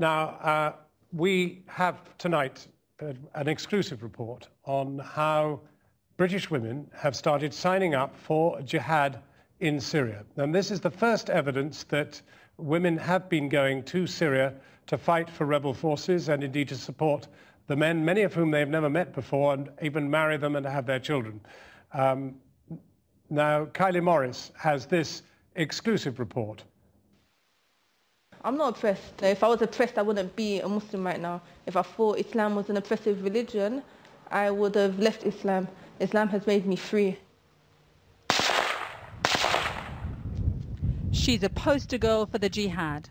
Now, we have tonight an exclusive report on how British women have started signing up for jihad in Syria. And this is the first evidence that women have been going to Syria to fight for rebel forces and indeed to support the men, many of whom they've never met before, and even marry them and have their children. Now, Kylie Morris has this exclusive report. I'm not oppressed. If I was oppressed, I wouldn't be a Muslim right now. If I thought Islam was an oppressive religion, I would have left Islam. Islam has made me free. She's a poster girl for the jihad.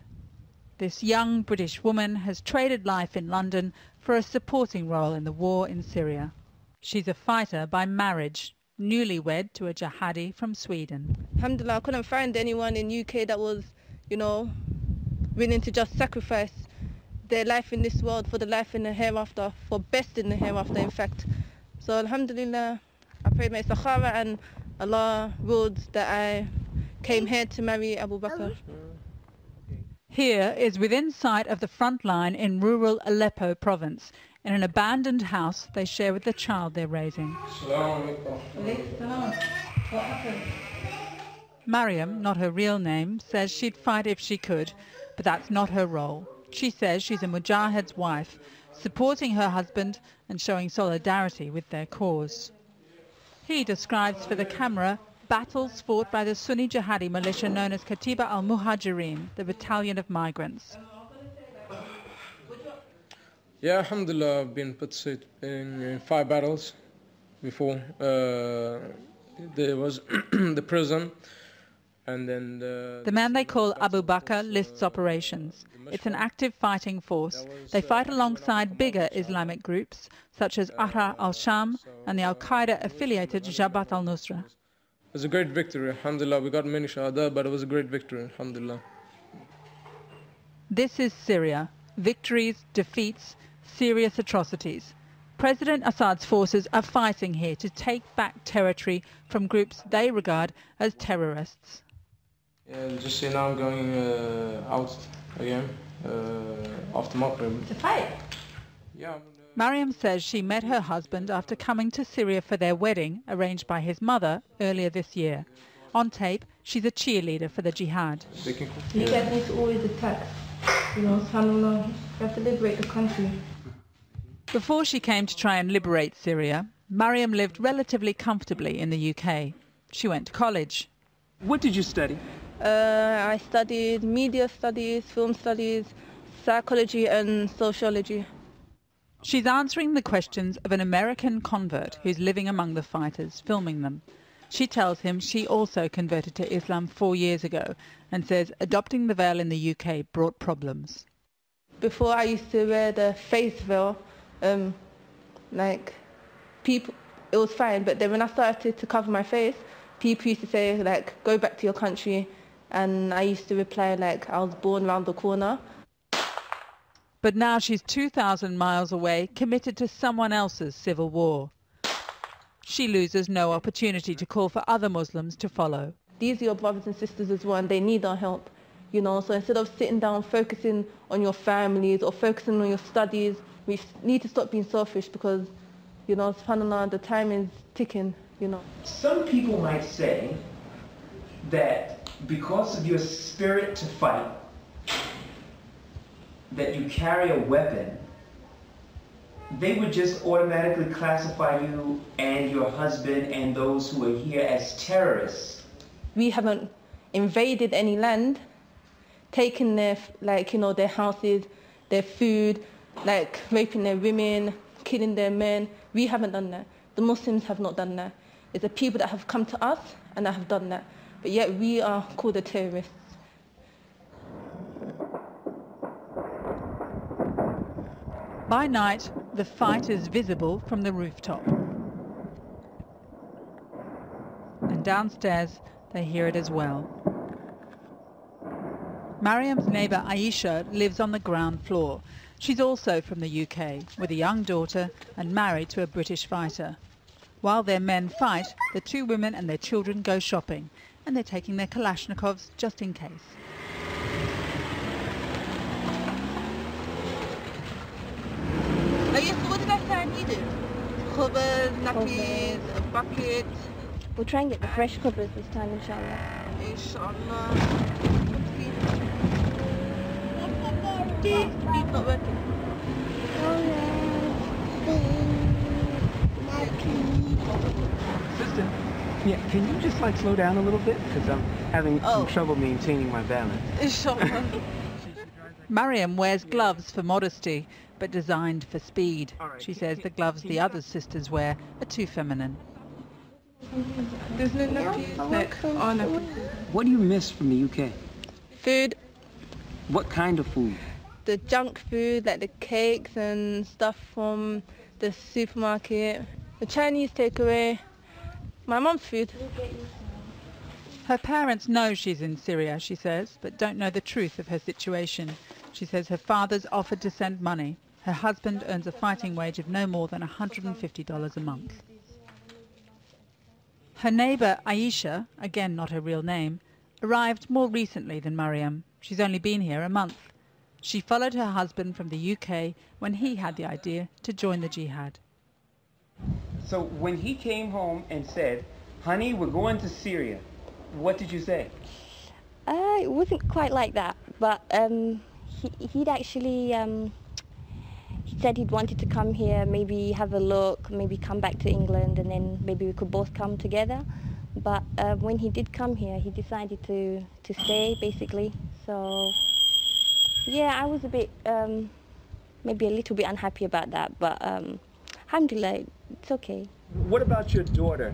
This young British woman has traded life in London for a supporting role in the war in Syria. She's a fighter by marriage, newlywed to a jihadi from Sweden. Alhamdulillah, I couldn't find anyone in UK that was, you know, willing to just sacrifice their life in this world for the life in the hereafter, for best in the hereafter, in fact. So alhamdulillah, I prayed my istikhara and Allah ruled that I came here to marry Abu Bakr. Here is within sight of the front line in rural Aleppo province, in an abandoned house they share with the child they're raising. What happened? Mariam, not her real name, says she'd fight if she could, but that's not her role. She says she's a mujahid's wife, supporting her husband and showing solidarity with their cause. He describes for the camera battles fought by the Sunni jihadi militia known as Katiba al-Muhajirin, the battalion of migrants. Yeah, alhamdulillah, I've been participating in 5 battles before. There was the prison, and then the man they call Abu Bakr lists operations. It's an active fighting force. They fight alongside bigger Islamic groups, such as Ahrar al-Sham and the al-Qaeda-affiliated Jabhat al-Nusra. It was a great victory, alhamdulillah. We got many shahada, but it was a great victory, alhamdulillah. This is Syria. Victories, defeats, serious atrocities. President Assad's forces are fighting here to take back territory from groups they regard as terrorists. Yeah, just see now I'm going out again after Maghrib. To fight? Yeah. Mariam says she met her husband after coming to Syria for their wedding, arranged by his mother earlier this year. On tape, she's a cheerleader for the jihad. You get me to always attack. You know, subhanAllah, you have to liberate the country. Before she came to try and liberate Syria, Mariam lived relatively comfortably in the UK. She went to college. What did you study? I studied media studies, film studies, psychology and sociology. She's answering the questions of an American convert who's living among the fighters, filming them. She tells him she also converted to Islam 4 years ago and says adopting the veil in the UK brought problems. Before I used to wear the face veil, like, people, it was fine, but then when I started to cover my face, people used to say, like, go back to your country, and I used to reply, like, I was born around the corner. But now she's 2,000 miles away, committed to someone else's civil war. She loses no opportunity to call for other Muslims to follow. These are your brothers and sisters as well, and they need our help, you know, so instead of sitting down focusing on your families or focusing on your studies, we need to stop being selfish because, you know, subhanAllah, the time is ticking, you know. Some people might say that because of your spirit to fight, that you carry a weapon, they would just automatically classify you and your husband and those who are here as terrorists. We haven't invaded any land, taken their, like, you know, their houses, their food, like raping their women, killing their men. We haven't done that. The Muslims have not done that. It's the people that have come to us and that have done that. But yet we are called the terrorists. By night, the fight is visible from the rooftop. And downstairs, they hear it as well. Mariam's neighbour Aisha lives on the ground floor. She's also from the UK, with a young daughter and married to a British fighter. While their men fight, the 2 women and their children go shopping, and they're taking their Kalashnikovs just in case. needed. Covers, nappies, a bucket. We'll try and get the fresh covers this time, inshallah. Inshallah. Feed's not working. Sister, yeah, can you just like slow down a little bit? Because I'm having some trouble maintaining my balance. Inshallah. Mariam wears gloves for modesty, but designed for speed. She says the gloves the other sisters wear are too feminine. There's no nappies, like, oh, nappies. What do you miss from the UK? Food, What kind of food? the junk food, like the cakes and stuff from the supermarket, the Chinese takeaway, my mum's food. Her parents know she's in Syria, she says, but don't know the truth of her situation. She says her father's offered to send money. Her husband earns a fighting wage of no more than $150 a month. Her neighbour Aisha, again not her real name, arrived more recently than Mariam. She's only been here a month. She followed her husband from the UK when he had the idea to join the jihad. So when he came home and said, honey, we're going to Syria, what did you say? It wasn't quite like that, but he'd actually he said he'd wanted to come here, maybe have a look, maybe come back to England, and then maybe we could both come together. But when he did come here, he decided to stay, basically. So yeah, I was a bit, maybe a little bit unhappy about that, but alhamdulillah, it's okay. What about your daughter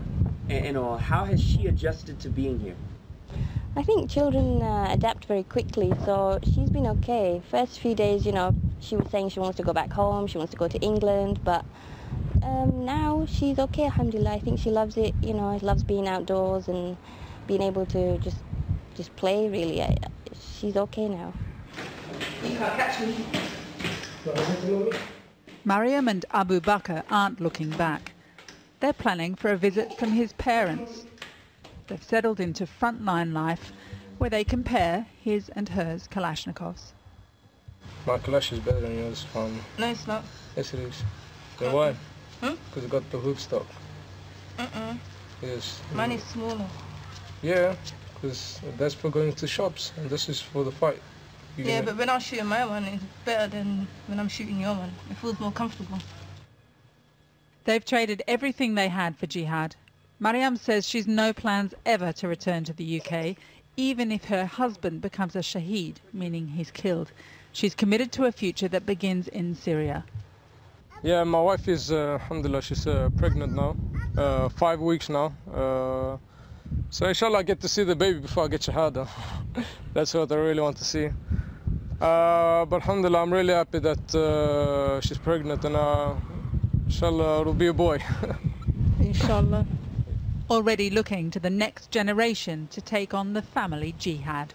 and all? How has she adjusted to being here? I think children adapt very quickly, so she's been okay. First few days, you know, she was saying she wants to go back home, she wants to go to England, but now she's okay, alhamdulillah. I think she loves it, you know, loves being outdoors and being able to just play, really. She's okay now. You can't catch me. Mariam and Abu Bakr aren't looking back. They're planning for a visit from his parents. They've settled into frontline life where they compare his and hers Kalashnikovs. My Kalash is better than yours, fam. No, it's not. Yes, it is. Then why? Because it got the hook stock. Yes. Mine is smaller. Yeah, because that's for going to shops, and this is for the fight. Yeah, but when I'm shooting my one, it's better than when I'm shooting your one. It feels more comfortable. They've traded everything they had for jihad. Mariam says she's no plans ever to return to the UK, even if her husband becomes a shaheed, meaning he's killed. She's committed to a future that begins in Syria. Yeah, my wife is, alhamdulillah, she's pregnant now, 5 weeks now. So inshallah I get to see the baby before I get shahada. That's what I really want to see. But alhamdulillah, I'm really happy that she's pregnant, and inshallah it'll be a boy. Inshallah. Already looking to the next generation to take on the family jihad.